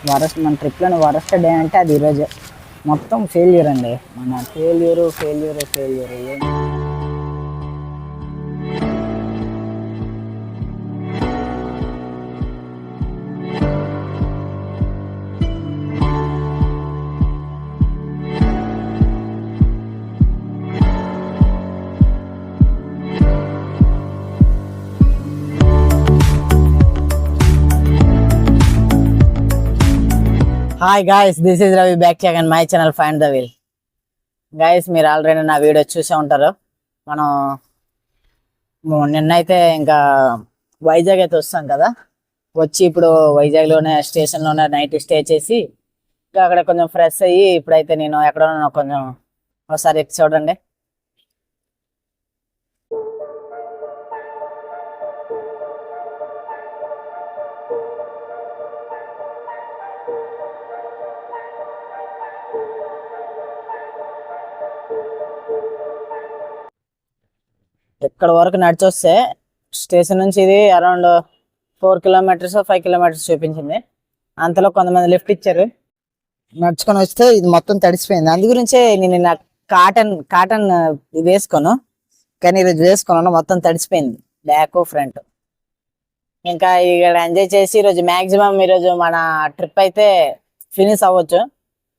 Worst మన ట్రిప్లోని worst day అంటే అది ఈరోజు మొత్తం ఫెయిల్యూర్ అండి. మన ఫెయిల్యూరు ఫెయిల్యూరు ఫెయిల్యూరు ఏం hi guys, this is Ravi back and my channel find the wheel. Guys, మీరు ఆల్రెడీ నా వీడియో చూసే ఉంటారు. మనం నిన్నైతే ఇంకా వైజాగ్ అయితే వస్తాం కదా. వచ్చి ఇప్పుడు వైజాగ్లోనే స్టేషన్లోనే నైట్ స్టే చేసి ఇంకా అక్కడ కొంచెం ఫ్రెష్ అయ్యి ఇప్పుడైతే నేను ఎక్కడ కొంచెం ఒకసారి ఎక్కి చూడండి. ఇక్కడ వరకు నడిచొస్తే స్టేషన్ నుంచి ఇది అరౌండ్ 4 కిలోమీటర్స్ 5 కిలోమీటర్స్ చూపించింది. అంతలో కొంతమంది లిఫ్ట్ ఇచ్చారు. నడుచుకొని వస్తే ఇది మొత్తం తడిసిపోయింది. అందు గురించే నేను నా కాటన్ వేసుకోను, కానీ ఈరోజు వేసుకున్నాను. మొత్తం తడిసిపోయింది బ్యాక్ ఫ్రంట్. ఇంకా ఇక్కడ ఎంజాయ్ చేసి ఈరోజు మ్యాక్సిమం ఈరోజు మన ట్రిప్ అయితే ఫినిష్ అవ్వచ్చు.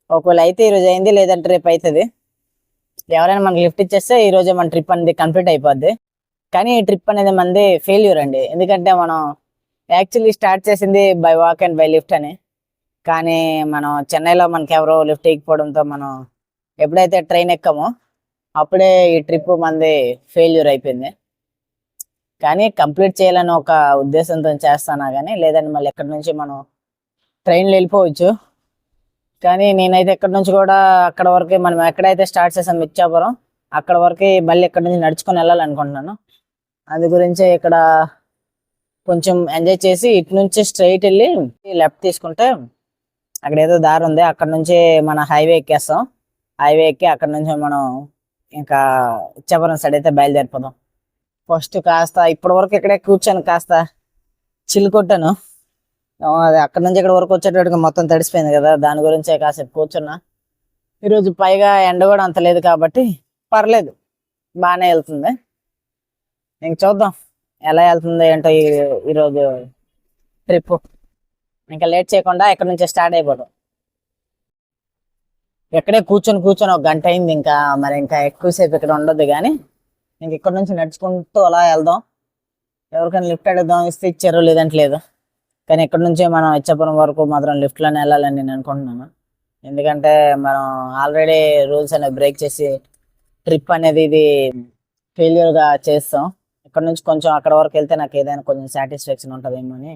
ఒకవేళ అయితే ఈరోజు అయింది, లేదంటే రేపు అవుతుంది. ఎవరైనా మనకి లిఫ్ట్ ఇచ్చేస్తే ఈ రోజే మన ట్రిప్ అనేది కంప్లీట్ అయిపోద్ది. కానీ ఈ ట్రిప్ అనేది మనది ఫెయిల్యూర్ అండి. ఎందుకంటే మనం యాక్చువల్లీ స్టార్ట్ చేసింది by walk and by lift అని. కానీ మనం చెన్నైలో మనకి ఎవరో లిఫ్ట్ ఎక్కిపోవడంతో మనం ఎప్పుడైతే ట్రైన్ ఎక్కామో అప్పుడే ఈ ట్రిప్ మనది ఫెయిల్యూర్ అయిపోయింది. కానీ కంప్లీట్ చేయాలని ఒక ఉద్దేశంతో చేస్తానా, కానీ లేదంటే మళ్ళీ ఎక్కడి నుంచి మనం ట్రైన్లో వెళ్ళిపోవచ్చు. కానీ నేనైతే ఎక్కడి నుంచి కూడా అక్కడ వరకు మనం ఎక్కడైతే స్టార్ట్ చేసాం ఇచ్చాపురం, అక్కడ వరకు మళ్ళీ ఎక్కడి నుంచి నడుచుకొని వెళ్ళాలనుకుంటున్నాను. అందు గురించి ఇక్కడ కొంచెం ఎంజాయ్ చేసి ఇటు నుంచి స్ట్రైట్ వెళ్ళి లెఫ్ట్ తీసుకుంటే అక్కడ ఏదో దారి ఉంది. అక్కడ నుంచి మన హైవే ఎక్కేస్తాం. హైవే ఎక్కి అక్కడ నుంచి మనం ఇంకా ఇచ్చాపురం సైడ్ అయితే బయలుదేరిపోదాం. ఫస్ట్ కాస్త ఇప్పటి వరకు ఇక్కడే కూర్చొని కాస్త చిల్లు కొట్టాను. అది అక్కడ నుంచి ఇక్కడ వరకు వచ్చేటట్టుగా మొత్తం తడిసిపోయింది కదా, దాని గురించే కాసేపు కూర్చున్నా. ఈరోజు పైగా ఎండ కూడా అంత లేదు కాబట్టి పర్లేదు, బాగానే వెళ్తుంది. ఇంక చూద్దాం ఎలా వెళ్తుంది ఏంటో ఈరోజు ట్రిప్. ఇంకా లేట్ చేయకుండా ఇక్కడ నుంచి స్టార్ట్ అయిపోతాం. ఎక్కడే కూర్చొని ఒక గంట అయింది. ఇంకా మరి ఇంకా ఎక్కువసేపు ఇక్కడ ఉండదు, కానీ ఇంక ఇక్కడ నుంచి నడుచుకుంటూ అలా వెళ్దాం. ఎవరికైనా లిఫ్ట్ అడుగుదాం, ఇస్తే ఇచ్చారు, లేదంటే లేదు. కానీ ఇక్కడ నుంచే మనం ఇచ్చాపురం వరకు మాత్రం లిఫ్ట్లోనే వెళ్ళాలని నేను అనుకుంటున్నాను. ఎందుకంటే మనం ఆల్రెడీ రూల్స్ అనేవి బ్రేక్ చేసి ట్రిప్ అనేది ఇది ఫెయిల్యూర్గా చేస్తాం. ఇక్కడ నుంచి కొంచెం అక్కడ వరకు వెళ్తే నాకు ఏదైనా కొంచెం సాటిస్ఫాక్షన్ ఉంటుందేమో అని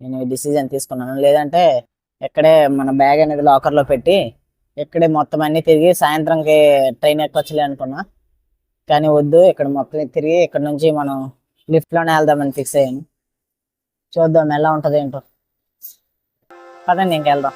నేను ఈ డిసిజన్ తీసుకున్నాను. లేదంటే ఎక్కడే మన బ్యాగ్ అనేది లాకర్లో పెట్టి ఇక్కడే మొత్తం అన్నీ తిరిగి సాయంత్రంకి ట్రైన్ ఎక్కొచ్చలే అనుకున్నా. కానీ వద్దు, ఇక్కడ మొత్తం తిరిగి ఇక్కడ నుంచి మనం లిఫ్ట్లోనే వెళ్దామని ఫిక్స్ అయ్యాను. చూద్దాం ఎలా ఉంటుంది ఏంటో. పదండి ఇంకెళ్దాం.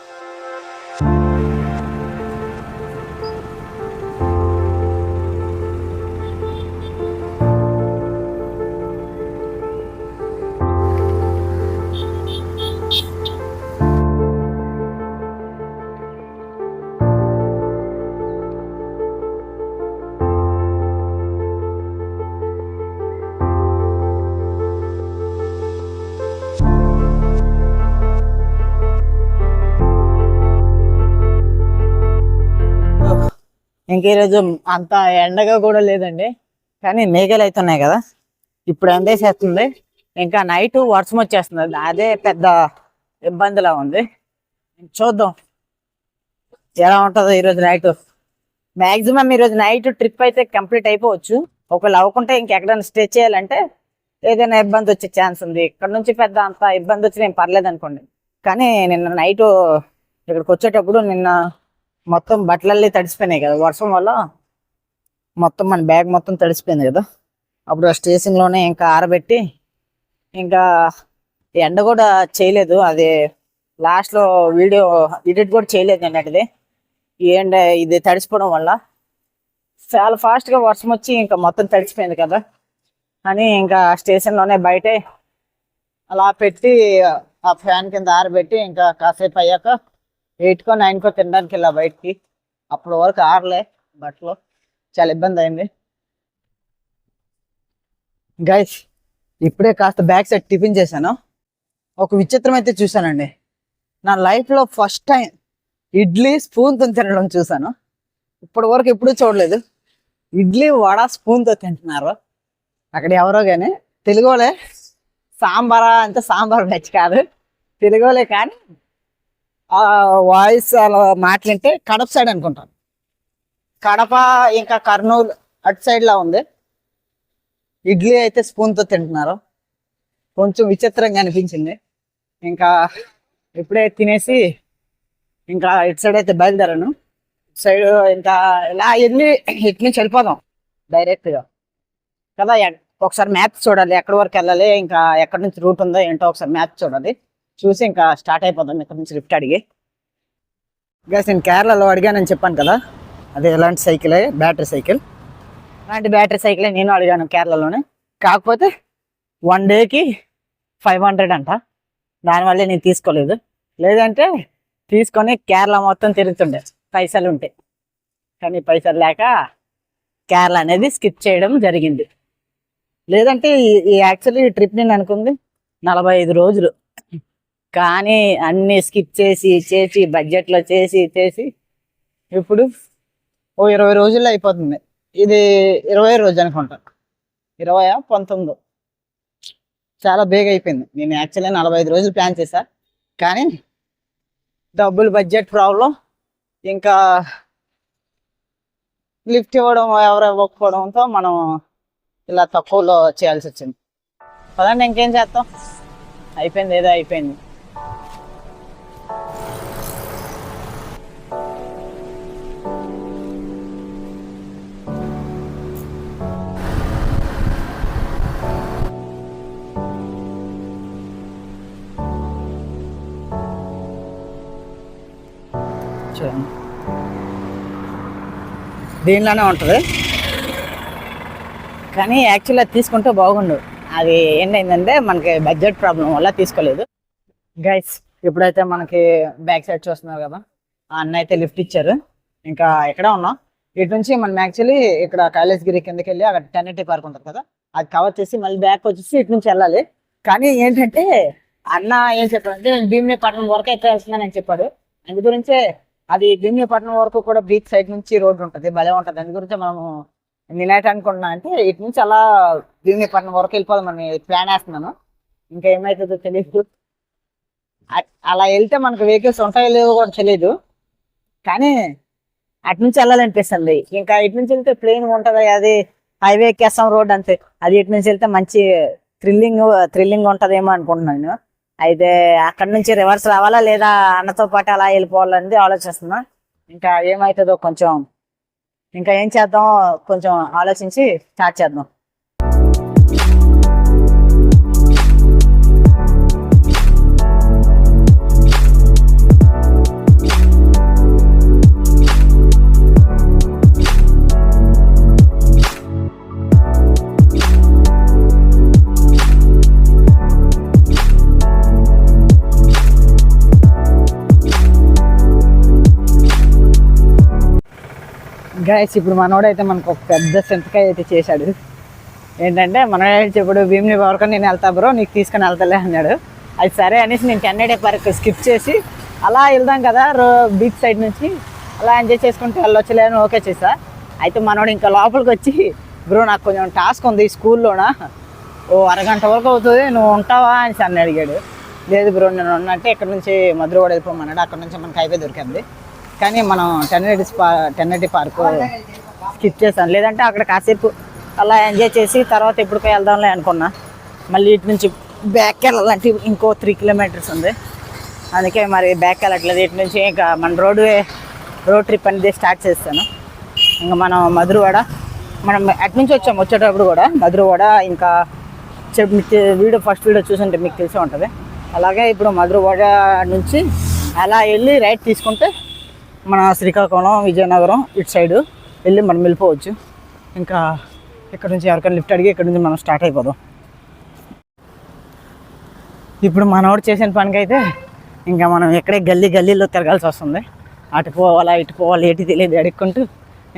ఇంక ఈరోజు అంత ఎండగా కూడా లేదండి, కానీ మేఘాలు అవుతున్నాయి కదా. ఇప్పుడు ఎండేసేస్తుంది, ఇంకా నైట్ వర్షం వచ్చేస్తుంది. అదే పెద్ద ఇబ్బందిలా ఉంది. చూద్దాం ఎలా ఉంటుందో ఈరోజు నైట్. మ్యాక్సిమం ఈరోజు నైట్ ట్రిప్ అయితే కంప్లీట్ అయిపోవచ్చు. ఒకవేళ అవ్వకుంటే ఇంకెక్కడైనా స్టే చేయాలంటే ఏదైనా ఇబ్బంది వచ్చే ఛాన్స్ ఉంది. ఇక్కడ నుంచి పెద్ద అంత ఇబ్బంది వచ్చి నేను పర్లేదు అనుకోండి. కానీ నిన్న నైట్ ఇక్కడికి వచ్చేటప్పుడు నిన్న మొత్తం బట్టలన్నీ తడిసిపోయినాయి కదా వర్షం వల్ల. మొత్తం మన బ్యాగ్ మొత్తం తడిసిపోయింది కదా. అప్పుడు ఆ స్టేషన్లోనే ఇంకా ఆరబెట్టి ఇంకా ఎండ కూడా చేయలేదు. అది లాస్ట్లో వీడియో ఎడిట్ కూడా చేయలేదు నిన్నటిది. ఎండ ఇది తడిసిపోవడం వల్ల చాలా ఫాస్ట్గా వర్షం వచ్చి ఇంకా మొత్తం తడిసిపోయింది కదా అని ఇంకా స్టేషన్లోనే బయటే అలా పెట్టి ఆ ఫ్యాన్ కింద ఆరబెట్టి ఇంకా కాసేపు అయ్యాక 8కో 9కో తినడానికి వెళ్ళా బయటికి. అప్పటి వరకు ఆరలే బట్టలు, చాలా ఇబ్బంది అయింది గైస్. ఇప్పుడే కాస్త బ్యాక్ సైడ్ టిఫిన్ చేశాను. ఒక విచిత్రం అయితే చూశానండి. నా లైఫ్లో ఫస్ట్ టైం ఇడ్లీ స్పూన్తో తినడం చూశాను. ఇప్పటి వరకు ఎప్పుడూ చూడలేదు. ఇడ్లీ వడ స్పూన్తో తింటున్నారు. అక్కడ ఎవరో కానీ తెలుగులే, సాంబారా అంటే సాంబార్ బ్యాచ్ కాదు, తెలుగులే. కానీ ఆ వాయిస్ అలా మాట్లాడితే కడప సైడ్ అనుకుంటాను. కడప ఇంకా కర్నూలు అటు సైడ్లా ఉంది. ఇడ్లీ అయితే స్పూన్తో తింటున్నారు. కొంచెం విచిత్రంగా అనిపించింది. ఇంకా ఇప్పుడే తినేసి ఇంకా ఇటు సైడ్ అయితే బయలుదేరాను. ఇటు సైడ్ ఇంకా ఇలా వెళ్ళి ఇటు నుంచి వెళ్ళిపోదాం డైరెక్ట్గా కదా. ఒకసారి మ్యాప్ చూడాలి, ఎక్కడి వరకు వెళ్ళాలి, ఇంకా ఎక్కడి నుంచి రూట్ ఉందో ఏంటో ఒకసారి మ్యాప్ చూడాలి. చూసి ఇంకా స్టార్ట్ అయిపోదాం ఇక్కడ నుంచి లిఫ్ట్ అడిగి. గైస్ నేను కేరళలో అడిగానని చెప్పాను కదా, అదే ఎలాంటి సైకిలే, బ్యాటరీ సైకిల్. అలాంటి బ్యాటరీ సైకిలే నేను అడిగాను కేరళలోనే. కాకపోతే 1 డేకి 500 అంట. దానివల్లే నేను తీసుకోలేదు. లేదంటే తీసుకొని కేరళ మొత్తం తిరుగుతుండే పైసలు ఉంటే. కానీ పైసలు లేక కేరళ అనేది స్కిప్ చేయడం జరిగింది. లేదంటే ఈ యాక్చువల్లీ ఈ ట్రిప్ నేను అనుకుంది 45 రోజులు. కానీ అన్నీ స్కిప్ చేసి బడ్జెట్లో చేసి ఇప్పుడు ఓ 20 రోజుల్లో అయిపోతుంది. ఇది 20 రోజు అనుకుంటా, 20 19 చాలా బేగా అయిపోయింది. నేను యాక్చువల్లీ 45 రోజులు ప్లాన్ చేశా. కానీ డబ్బులు బడ్జెట్ ప్రాబ్లం, ఇంకా లిఫ్ట్ ఇవ్వడం ఎవరు ఇవ్వకపోవడంతో మనం ఇలా తక్కువలో చేయాల్సి వచ్చింది. పదండి ఇంకేం చేస్తాం, అయిపోయింది ఏదో అయిపోయింది. దీనిలోనే ఉంటుంది. కానీ యాక్చువల్గా తీసుకుంటే బాగుండు. అది ఏంటంటే మనకి బడ్జెట్ ప్రాబ్లం వల్ల తీసుకోలేదు. గైస్ ఇప్పుడైతే మనకి బ్యాక్ సైడ్ చూస్తున్నారు కదా, ఆ అన్న అయితే లిఫ్ట్ ఇచ్చారు. ఇంకా ఎక్కడ ఉన్నాం, ఇటు నుంచి మనం యాక్చువల్లీ ఇక్కడ కైలాసగిరి కిందకి వెళ్ళి అక్కడ టెర్నిటీ పార్క్ ఉంటుంది కదా, అది కవర్ చేసి మళ్ళీ బ్యాక్ వచ్చేసి ఇటు నుంచి వెళ్ళాలి. కానీ ఏంటంటే అన్న ఏం చెప్పాడంటే నేను భీమినిపట్నం వరకు అయితే వెళ్తున్నానని చెప్పాడు. అందు గురించే అది భీమినిపట్నం వరకు కూడా బీచ్ సైడ్ నుంచి రోడ్డు ఉంటుంది, భలే ఉంటుంది. అందు గురించి మనము నేనైతే అనుకుంటున్నా అంటే ఇటు నుంచి అలా భీమినిపట్నం వరకు వెళ్ళిపోదామని ప్లాన్ వేస్తున్నాను. ఇంకా ఏమవుతుందో తెలియదు. అలా వెళ్తే మనకు వెహికల్స్ ఉంటాయో లేవో కూడా తెలియదు. కానీ అటు నుంచి వెళ్ళాలనిపిస్తుంది. ఇంకా ఇటు నుంచి వెళ్తే ప్లేన్ ఉంటుంది, అది హైవే ఎక్కేస్తాం రోడ్ అంతే. అది ఇటు నుంచి వెళ్తే మంచి థ్రిల్లింగ్ ఉంటుందేమో అనుకుంటున్నాను. అయితే అక్కడ నుంచి రివర్స్ రావాలా లేదా అన్నతో పాటు అలా వెళ్ళిపోవాలనేది ఆలోచిస్తున్నా. ఇంకా ఏమవుతుందో కొంచెం ఇంకా ఏం చేద్దాం కొంచెం ఆలోచించి స్టార్ట్ చేద్దాం. గైస్ ఇప్పుడు మనోడైతే మనకు ఒక పెద్ద సింతకాయ అయితే చేశాడు. ఏంటంటే మనోడు ఇప్పుడు భీమిని వరకు నేను వెళ్తా బ్రో, నీకు తీసుకొని వెళ్తలే అన్నాడు. అది సరే అనేసి నేను టెర్నిటీ పార్క్ స్కిప్ చేసి అలా వెళ్దాం కదా బీచ్ సైడ్ నుంచి, అలా ఎంజాయ్ చేసుకుంటూ వెళ్ళొచ్చులే అని ఓకే చేసా. అయితే మనోడు ఇంకా లోపలికి వచ్చి బ్రో నాకు కొంచెం టాస్క్ ఉంది స్కూల్లోనా, ఓ అరగంట వరకు అవుతుంది నువ్వు ఉంటావా అని అన్న అడిగాడు. లేదు బ్రో నేను ఉన్నట్టే ఇక్కడ నుంచి మధురవాడ వెళ్ళిపోమన్నాడు. అక్కడ నుంచి మనకు హైవే దొరికింది. కానీ మనం టెర్నిటీ పార్క్ స్కిప్ చేస్తాను. లేదంటే అక్కడ కాసేపు అలా ఎంజాయ్ చేసి తర్వాత ఎప్పటికో వెళ్దాంలే అనుకున్నా. మళ్ళీ ఇటు నుంచి బ్యాక్ వెళ్ళాలంటే ఇంకో 3 కిలోమీటర్స్ ఉంది. అందుకే మరి బ్యాక్ వెళ్ళట్లేదు. ఇటు నుంచి ఇంకా మన రోడ్ ట్రిప్ అనేది స్టార్ట్ చేస్తాను. ఇంకా మనం మధురవాడ, మనం అటు నుంచి వచ్చేటప్పుడు కూడా మధురవాడ, ఇంకా ఫస్ట్ వీడియో చూసుంటే మీకు తెలిసి ఉంటుంది. అలాగే ఇప్పుడు మధురవాడ నుంచి అలా వెళ్ళి రైట్ తీసుకుంటే మన శ్రీకాకుళం, విజయనగరం ఇటు సైడు వెళ్ళి మనం వెళ్ళిపోవచ్చు. ఇంకా ఇక్కడ నుంచి ఎవరికైనా లిఫ్ట్ అడిగి ఇక్కడ నుంచి మనం స్టార్ట్ అయిపోదాం. ఇప్పుడు మనోడు చేసిన పనికి అయితే ఇంకా మనం ఎక్కడే గల్లీలో తిరగాల్సి వస్తుంది. అటు పోవాలా ఇటు పోవాలి ఏటి తెలియదు అడుక్కుంటూ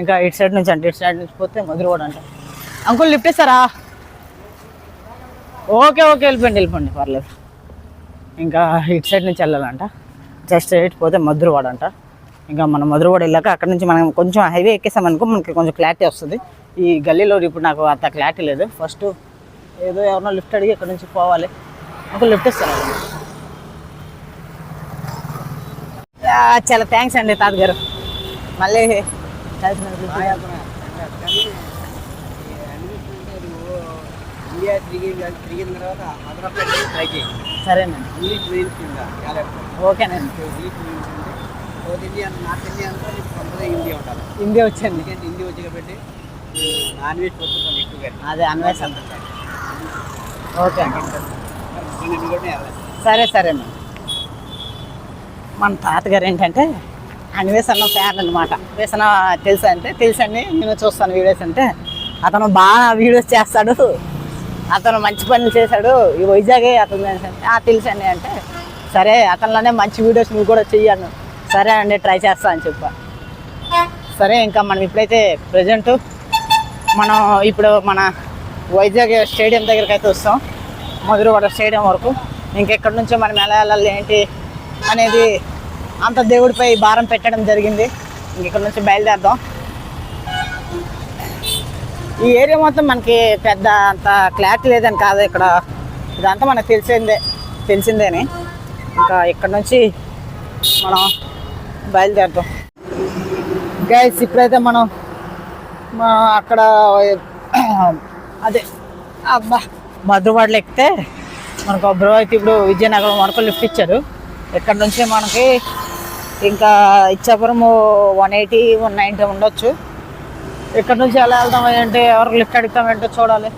ఇంకా ఇటు సైడ్ నుంచి అంటే ఇటు సైడ్ నుంచి పోతే మధురవాడ అంట. అంకుల్ లిఫ్ట్ ఇస్తారా? ఓకే వెళ్ళిపోండి పర్లేదు. ఇంకా ఇటు సైడ్ నుంచి వెళ్ళాలంట. జస్ట్ ఇటు పోతే మధురవాడ అంట. ఇంకా మనం మధురవాడ వెళ్ళాక అక్కడ నుంచి మనం కొంచెం హైవే ఎక్కేసామనుకో మనకి కొంచెం క్లారిటీ వస్తుంది. ఈ గల్లీలో ఇప్పుడు నాకు అంత క్లారిటీ లేదు. ఫస్ట్ ఏదో ఎవరినో లిఫ్ట్ అడిగి ఇక్కడ నుంచి పోవాలి. అంకుల్ లిఫ్ట్ ఇస్తారా? చాలా థ్యాంక్స్ అండి తాతగారు. మళ్ళీ సరేనండి, ఓకేనండి. హిందీ వచ్చండి, హిందీ వచ్చి కాబట్టి నాన్ వెజ్ అదే అన్వేష్ అంత. ఓకే సరేనండి. మన తాతగారు ఏంటంటే అన్వేషణ ఫ్యాన్ అనమాట. అన్వేషణ తెలుసండి నేను చూస్తాను వీడియోస్ అంటే. అతను బాగా వీడియోస్ చేస్తాడు, అతను మంచి పనులు చేశాడు, ఈ వైజాగే అతను తెలుసండి అంటే సరే అతనిలోనే మంచి వీడియోస్ నువ్వు కూడా చెయ్యాను. సరే అండి ట్రై చేస్తా అని చెప్పా. సరే ఇంకా మనం ఇప్పుడైతే ప్రజెంట్ మనం ఇప్పుడు మన వైజాగ్ స్టేడియం దగ్గరికి అయితే వస్తాం, మధురవాడ స్టేడియం వరకు. ఇంకెక్కడి నుంచో మనం ఎలా వెళ్ళాలి ఏంటి అనేది అంత దేవుడిపై భారం పెట్టడం జరిగింది. ఇంకెక్కడి నుంచి బయలుదేరదాం. ఈ ఏరియా మొత్తం మనకి పెద్ద అంత క్లారిటీ లేదని కాదు, ఇక్కడ ఇదంతా మనకు తెలిసిందేని. ఇంకా ఇక్కడ నుంచి మనం బయలుదేరుతాం. గైస్ ఇప్పుడైతే మనం అక్కడ అదే మధురవాడలో ఎక్కితే మనకు బ్రో అయితే ఇప్పుడు విజయనగరం వరకు లిఫ్ట్ ఇచ్చారు. ఇక్కడ నుంచి మనకి ఇంకా ఇచ్చాపురం 180 190 ఉండొచ్చు. ఇక్కడ నుంచి ఎలా వెళ్తాం అంటే ఎవరికి లిఫ్ట్ అడుగుతాం ఏంటో చూడాలి.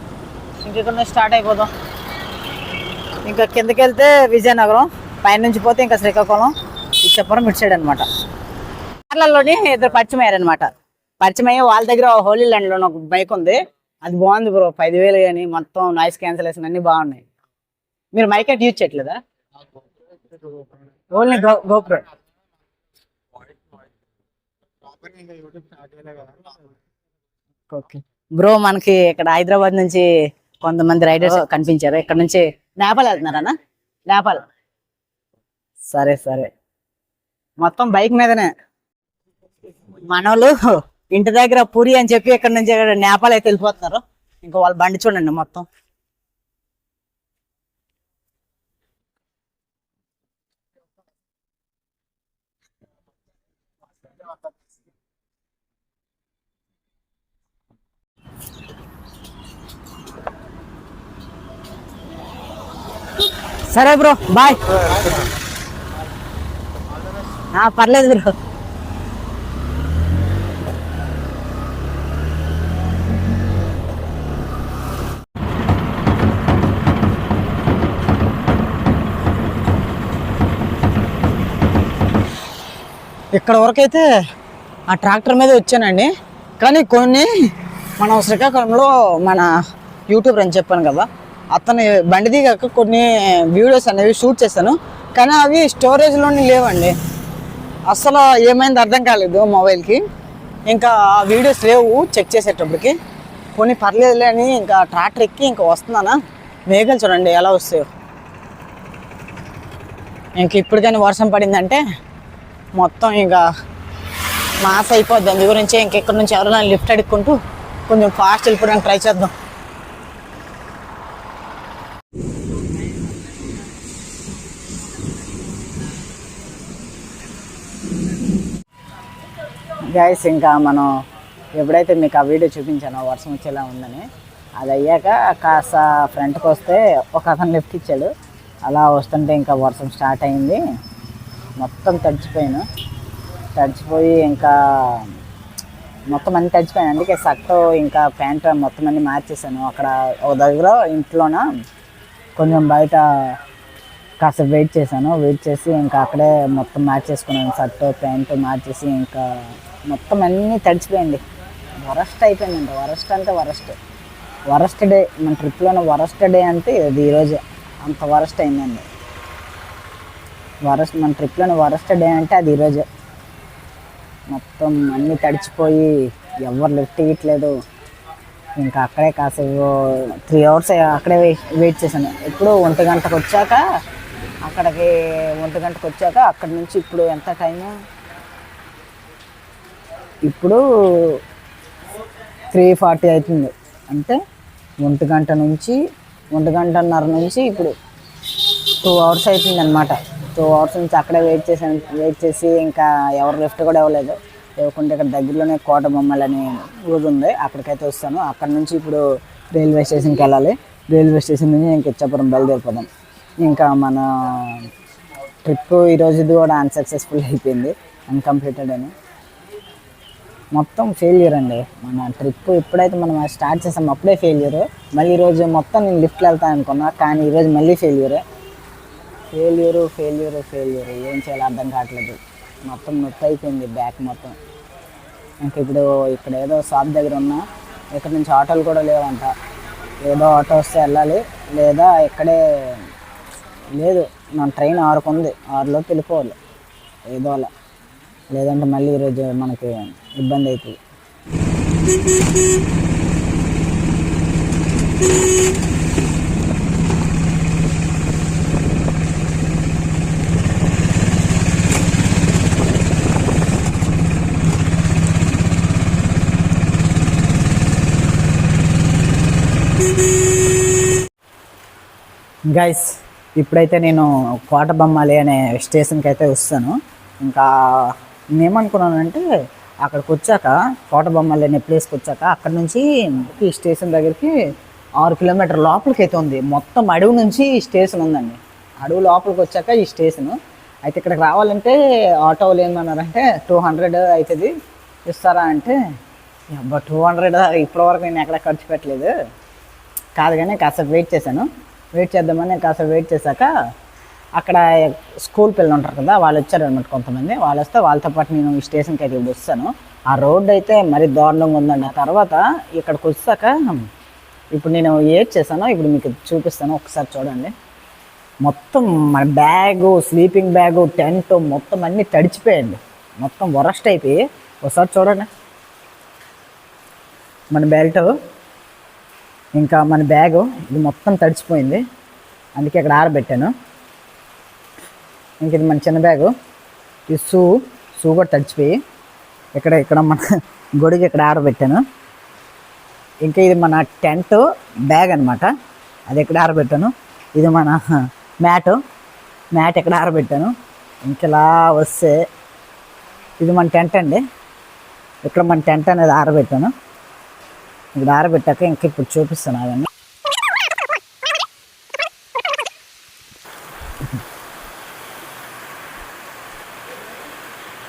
ఇంకెక్కడ నుంచి స్టార్ట్ అయిపోదాం. ఇంకా కిందకి వెళ్తే విజయనగరం, పైనుంచి పోతే ఇంకా శ్రీకాకుళం, ఇచ్చాపురం ఇటు సైడ్ అనమాట. కేరళలోని ఇద్దరు పరిచయం అయ్యారనమాట. పరిచయం అయ్యి వాళ్ళ దగ్గర హోలీ ల్యాండ్లో ఒక బైక్ ఉంది, అది బాగుంది బ్రో. 10,000 కానీ మొత్తం నాయిస్ క్యాన్సలేషన్ అన్నీ బాగున్నాయి. మీరు మైక్ అయితే యూజ్ చేయట్లేదా? Only GoPro. ఓకే బ్రో, మనకి ఇక్కడ హైదరాబాద్ నుంచి కొంతమంది రైడర్స్ కనిపించారు. ఇక్కడ నుంచి నేపాల్ వెళ్తున్నారన్నా? నేపాల్. సరే మొత్తం బైక్ మీదనే. మనోళ్ళు ఇంటి దగ్గర పూరి అని చెప్పి ఇక్కడ నుంచి నేపాల్ అయితే వెళ్ళిపోతున్నారు. ఇంకా వాళ్ళ బండి చూడండి మొత్తం. సరే బ్రో బాయ్. పర్లేదు బ్రో. ఇక్కడ వరకైతే ఆ ట్రాక్టర్ మీద వచ్చానండి. కానీ కొన్ని మనం శ్రీకాకుళంలో మన యూట్యూబర్ అని చెప్పాను కదా, అతను బండి దిగాక కొన్ని వీడియోస్ అనేవి షూట్ చేశాను. కానీ అవి స్టోరేజ్లోని లేవండి. అసలు ఏమైంది అర్థం కాలేదు మొబైల్కి. ఇంకా ఆ వీడియోస్ లేవు చెక్ చేసేటప్పటికి. కొన్ని పర్లేదులే అని ఇంకా ట్రాక్టర్ ఎక్కి ఇంకా వస్తున్నానా. మేఘాలు చూడండి ఎలా వస్తాయో. ఇంక ఇప్పుడు కానీ వర్షం పడిందంటే మొత్తం ఇంకా మాస్ అయిపోద్ది. అందు గురించి ఇంకెక్కడి నుంచి ఎవరైనా లిఫ్ట్ అడుక్కుంటూ కొంచెం ఫాస్ట్ వెళ్ళిపోవడానికి ట్రై చేద్దాం. గైస్ ఇంకా మనం ఎప్పుడైతే మీకు ఆ వీడియో చూపించానో వర్షం వచ్చేలా ఉందని, అది అయ్యాక కాస్త ఫ్రంట్కి వస్తే ఒక అతను లిఫ్ట్ ఇచ్చాడు. అలా వస్తుంటే ఇంకా వర్షం స్టార్ట్ అయింది. మొత్తం తడిచిపోయి ఇంకా మొత్తం అన్నీ తడిచిపోయాను. అందుకే షర్టు ఇంకా ప్యాంట్ మొత్తం అన్నీ మార్చేసాను. అక్కడ ఒక దగ్గర ఇంట్లోన కొంచెం బయట కాస్త వెయిట్ చేసి ఇంకా అక్కడే మొత్తం మార్చేసుకున్నాను. షర్టు ప్యాంటు మార్చేసి ఇంకా మొత్తం అన్నీ తడిచిపోయింది. వరస్ట్ అయిపోయిందండి. వరస్ట్ డే మన ట్రిప్లోనే వరస్ట్ డే అంటే ఇది ఈరోజు అంత వరస్ట్ అయిందండి. వరస్ట్ మన ట్రిప్లోని వరస్ట్ డే అంటే అది ఈరోజు. మొత్తం అన్నీ తడిచిపోయి ఎవరు లిఫ్ట్ ఇవ్వట్లేదు. ఇంకా అక్కడే కాసేపు 3 అవర్స్ అక్కడే వెయిట్ చేశాను. ఇప్పుడు 1 గంటకు వచ్చాక అక్కడికి 1 గంటకు వచ్చాక అక్కడి నుంచి ఇప్పుడు ఎంత టైము, ఇప్పుడు 3:40 అవుతుంది. అంటే 1 గంట నుంచి 1 గంటన్నర నుంచి ఇప్పుడు 2 అవర్స్ అవుతుంది అనమాట. 2 అవర్స్ నుంచి అక్కడే వెయిట్ చేసి ఇంకా ఎవరు లిఫ్ట్ కూడా ఇవ్వలేదు. లేకుంటే ఇక్కడ దగ్గరలోనే కోట బొమ్మలు అనే ఊరు ఉంది, అక్కడికైతే వస్తాను. అక్కడ నుంచి ఇప్పుడు రైల్వే స్టేషన్కి వెళ్ళాలి. రైల్వే స్టేషన్ నుంచి ఇంక ఇచ్చాపురం బయలుదేరిపోదాం. ఇంకా మన ట్రిప్ ఈరోజుది కూడా అన్సక్సెస్ఫుల్ అయిపోయింది, అన్కంప్లీటెడ్ అని. మొత్తం ఫెయిల్యూర్ అండి మన ట్రిప్. ఎప్పుడైతే మనం స్టార్ట్ చేసాం అప్పుడే ఫెయిల్యూర్. మళ్ళీ ఈరోజు మొత్తం నేను లిఫ్ట్లో వెళ్తాను అనుకున్నా, కానీ ఈరోజు మళ్ళీ ఫెయిల్యూర్. ఏం చేయాలో అర్థం కావట్లేదు. మొత్తం నొప్పి అయిపోయింది బ్యాక్ మొత్తం. ఇంక ఇప్పుడు ఇక్కడ ఏదో షాప్ దగ్గర ఉన్నా, ఇక్కడ నుంచి ఆటోలు కూడా లేవంట. ఏదో ఆటో వస్తే వెళ్ళాలి, లేదా ఇక్కడే లేదు మన ట్రైన్ 6కు ఉంది, 6లోకి వెళ్ళిపోవాలి ఏదో అలా. లేదంటే మళ్ళీ ఈరోజు మనకి ఇబ్బంది అవుతుంది. గైస్ ఇప్పుడైతే నేను కోటబొమ్మాలి అనే స్టేషన్కి అయితే వస్తాను. ఇంకా నేనేమనుకున్నానంటే అక్కడికి వచ్చాక, కోటబొమ్మాలి అనే ప్లేస్కి వచ్చాక అక్కడ నుంచి ఈ స్టేషన్ దగ్గరికి 6 కిలోమీటర్ లోపలికి అయితే ఉంది. మొత్తం అడవి నుంచి ఈ స్టేషన్ ఉందండి. అడవి లోపలికి వచ్చాక ఈ స్టేషను. అయితే ఇక్కడికి రావాలంటే ఆటోలు ఏమన్నారంటే 200 అవుతుంది ఇస్తారా అంటే, అబ్బా 200 ఇప్పటివరకు నేను ఎక్కడ ఖర్చు పెట్టలేదు కాదు. కానీ కాసేపు వెయిట్ చేశాను. వెయిట్ చేద్దామని కాసేపు వెయిట్ చేశాక అక్కడ స్కూల్ పిల్లలు ఉంటారు కదా, వాళ్ళు వచ్చారు అనమాట కొంతమంది. వాళ్ళు వస్తే వాళ్ళతో పాటు నేను ఈ స్టేషన్కి అయితే ఇప్పుడు వస్తాను. ఆ రోడ్డు అయితే మరీ దారుణంగా ఉందండి. ఆ తర్వాత ఇక్కడికి వచ్చాక ఇప్పుడు నేను ఏడ్ చేశాను, ఇప్పుడు మీకు చూపిస్తాను, ఒకసారి చూడండి. మొత్తం మన బ్యాగు, స్లీపింగ్ బ్యాగు, టెంట్ మొత్తం అన్నీ తడిచిపోయండి. మొత్తం వరస్ట్ అయిపోయి. ఒకసారి చూడండి, మన బెల్ట్ ఇంకా మన బ్యాగు ఇది మొత్తం తడిచిపోయింది. అందుకే ఇక్కడ ఆరబెట్టాను. ఇంక ఇది మన చిన్న బ్యాగు, ఈ షూ కూడా తడిచిపోయి ఇక్కడ మన గొడుగు ఇక్కడ ఆరబెట్టాను. ఇంకా ఇది మన టెంట్ బ్యాగ్ అనమాట, అది ఇక్కడ ఆరబెట్టాను. ఇది మన మ్యాట్ ఎక్కడ ఆరబెట్టాను. ఇంకెలా వస్తే ఇది మన టెంట్ అండి. ఇక్కడ మన టెంట్ అనేది ఆరబెట్టాను. ఇక్కడ ఆరబెట్టాక ఇంక ఇప్పుడు చూపిస్తాను అవన్నీ.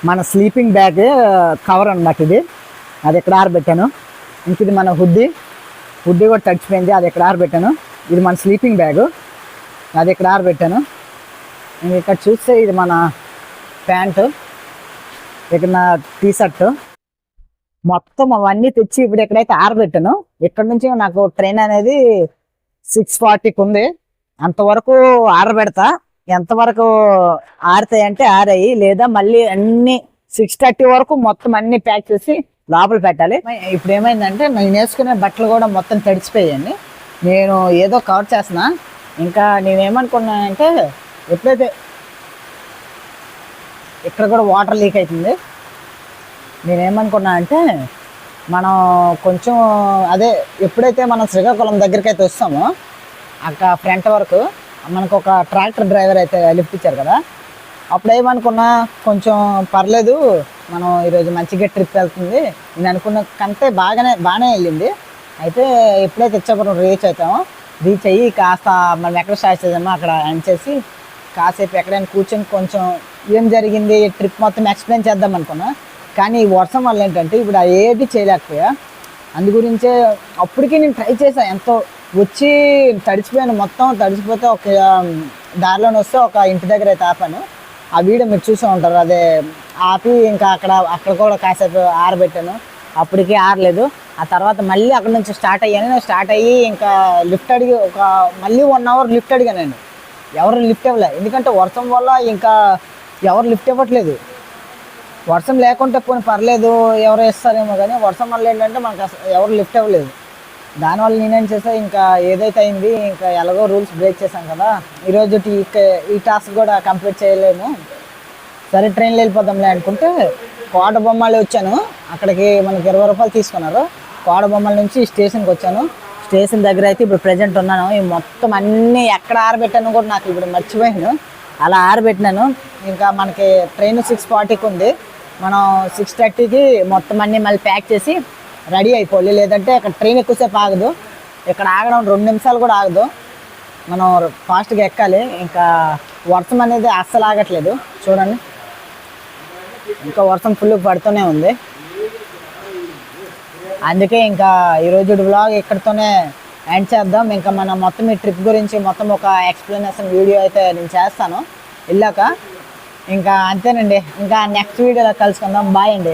మన స్లీపింగ్ బ్యాగ్ కవర్ అనమాట ఇది, అది ఎక్కడ ఆరబెట్టాను. ఇంక ఇది మన హుడ్డీ కూడా తడిచిపోయింది, అది ఎక్కడ ఆరబెట్టాను. ఇది మన స్లీపింగ్ బ్యాగు, అది ఎక్కడ ఆరబెట్టాను. ఇంక ఇక్కడ చూస్తే ఇది మన ప్యాంటు, ఇక్కడ నా టీషర్టు, మొత్తం అవన్నీ తెచ్చి ఇప్పుడు ఎక్కడైతే ఆరబెట్టాను. ఇక్కడ నుంచి నాకు ట్రైన్ అనేది 6:40కి ఉంది. అంతవరకు ఆరబెడతా. ఎంతవరకు ఆరుతాయి అంటే ఆరాయి, లేదా మళ్ళీ అన్ని 6:30 వరకు మొత్తం అన్ని ప్యాక్ చేసి లోపల పెట్టాలి. ఇప్పుడు ఏమైందంటే నేను వేసుకునే బట్టలు కూడా మొత్తం తడిచిపోయాయండి. నేను ఏదో కవర్ చేస్తున్నా. ఇంకా నేనేమనుకున్నానంటే ఎప్పుడైతే ఇక్కడ కూడా వాటర్ లీక్ అవుతుంది, నేనేమనుకున్నా అంటే మనం కొంచెం అదే ఎప్పుడైతే మనం శ్రీకాకుళం దగ్గరికి అయితే వస్తామో అక్కడ ఫ్రంట్ వరకు మనకు ఒక ట్రాక్టర్ డ్రైవర్ అయితే లిఫ్ట్ ఇచ్చారు కదా, అప్పుడు ఏమనుకున్నా కొంచెం పర్లేదు, మనం ఈరోజు మంచిగా ట్రిప్ వెళ్తుంది నేను అనుకున్న కంటే బాగానే వెళ్ళింది. అయితే ఎప్పుడైతే ఇచ్చాపురం రీచ్ అయ్యి కాస్త మనం ఎక్కడ స్టార్ట్ చేద్దామో అక్కడ ఎండ్ చేసి కాసేపు ఎక్కడైనా కూర్చొని కొంచెం ఏం జరిగింది ట్రిప్ మొత్తం ఎక్స్ప్లెయిన్ చేద్దాం అనుకున్నా. కానీ ఈ వర్షం వల్ల ఏంటంటే ఇప్పుడు ఏది చేయలేకపోయా. అందు గురించే అప్పటికి నేను ట్రై చేశాను, ఎంతో వచ్చి తడిచిపోయాను. మొత్తం తడిచిపోతే ఒక దారిలోనే వస్తే ఒక ఇంటి దగ్గర అయితే ఆపాను. ఆ వీడియో మీరు చూసే ఉంటారు. అదే ఆపి ఇంకా అక్కడ కూడా కాసేపు ఆరబెట్టాను. అప్పటికి ఆరలేదు. ఆ తర్వాత మళ్ళీ అక్కడ నుంచి స్టార్ట్ అయ్యి ఇంకా లిఫ్ట్ అడిగి మళ్ళీ 1 అవర్ లిఫ్ట్ అడిగానండి. ఎవరు లిఫ్ట్ ఇవ్వలే, ఎందుకంటే వర్షం వల్ల ఇంకా ఎవరు లిఫ్ట్ ఇవ్వట్లేదు. వర్షం లేకుంటే పోనీ పర్లేదు ఎవరు ఇస్తారేమో, కానీ వర్షం వల్ల ఏంటంటే మనకు అసలు ఎవరు లిఫ్ట్ ఇవ్వలేదు. దానివల్ల నేనేం చేసా, ఇంకా ఏదైతే అయింది ఇంకా ఎలాగో రూల్స్ బ్రేక్ చేశాం కదా, ఈరోజు ఈ టాస్క్ కూడా కంప్లీట్ చేయలేము, సరే ట్రైన్లో వెళ్ళిపోదాంలే అనుకుంటే కోటబొమ్మాళి వచ్చాను. అక్కడికి మనకి 20 రూపాయలు తీసుకున్నారు. కోటబొమ్మాళి నుంచి స్టేషన్కి వచ్చాను. స్టేషన్ దగ్గర అయితే ఇప్పుడు ప్రజెంట్ ఉన్నాను. ఈ మొత్తం అన్నీ ఎక్కడ ఆరబెట్టాను కూడా నాకు ఇప్పుడు మర్చిపోయాను. అలా ఆరబెట్టినాను. ఇంకా మనకి ట్రైన్ 6:40కి ఉంది. మనం 6:30కి మొత్తం అన్నీ మళ్ళీ ప్యాక్ చేసి రెడీ అయిపోవాలి, లేదంటే ఇక్కడ ట్రైన్ ఎక్కువసేపు ఆగదు. ఇక్కడ ఆగడం 2 నిమిషాలు కూడా ఆగదు. మనం ఫాస్ట్గా ఎక్కాలి. ఇంకా వర్షం అనేది అస్సలు ఆగట్లేదు చూడండి, ఇంకా వర్షం ఫుల్ పడుతూనే ఉంది. అందుకే ఇంకా ఈరోజు వ్లాగ్ ఇక్కడితోనే ఎండ్ చేద్దాం. ఇంకా మనం మొత్తం ఈ ట్రిప్ గురించి మొత్తం ఒక ఎక్స్ప్లెనేషన్ వీడియో అయితే నేను చేస్తాను వెళ్ళాక. ఇంకా అంతేనండి, ఇంకా నెక్స్ట్ వీడియోలో కలుసుకుందాం. బాయ్ అండి.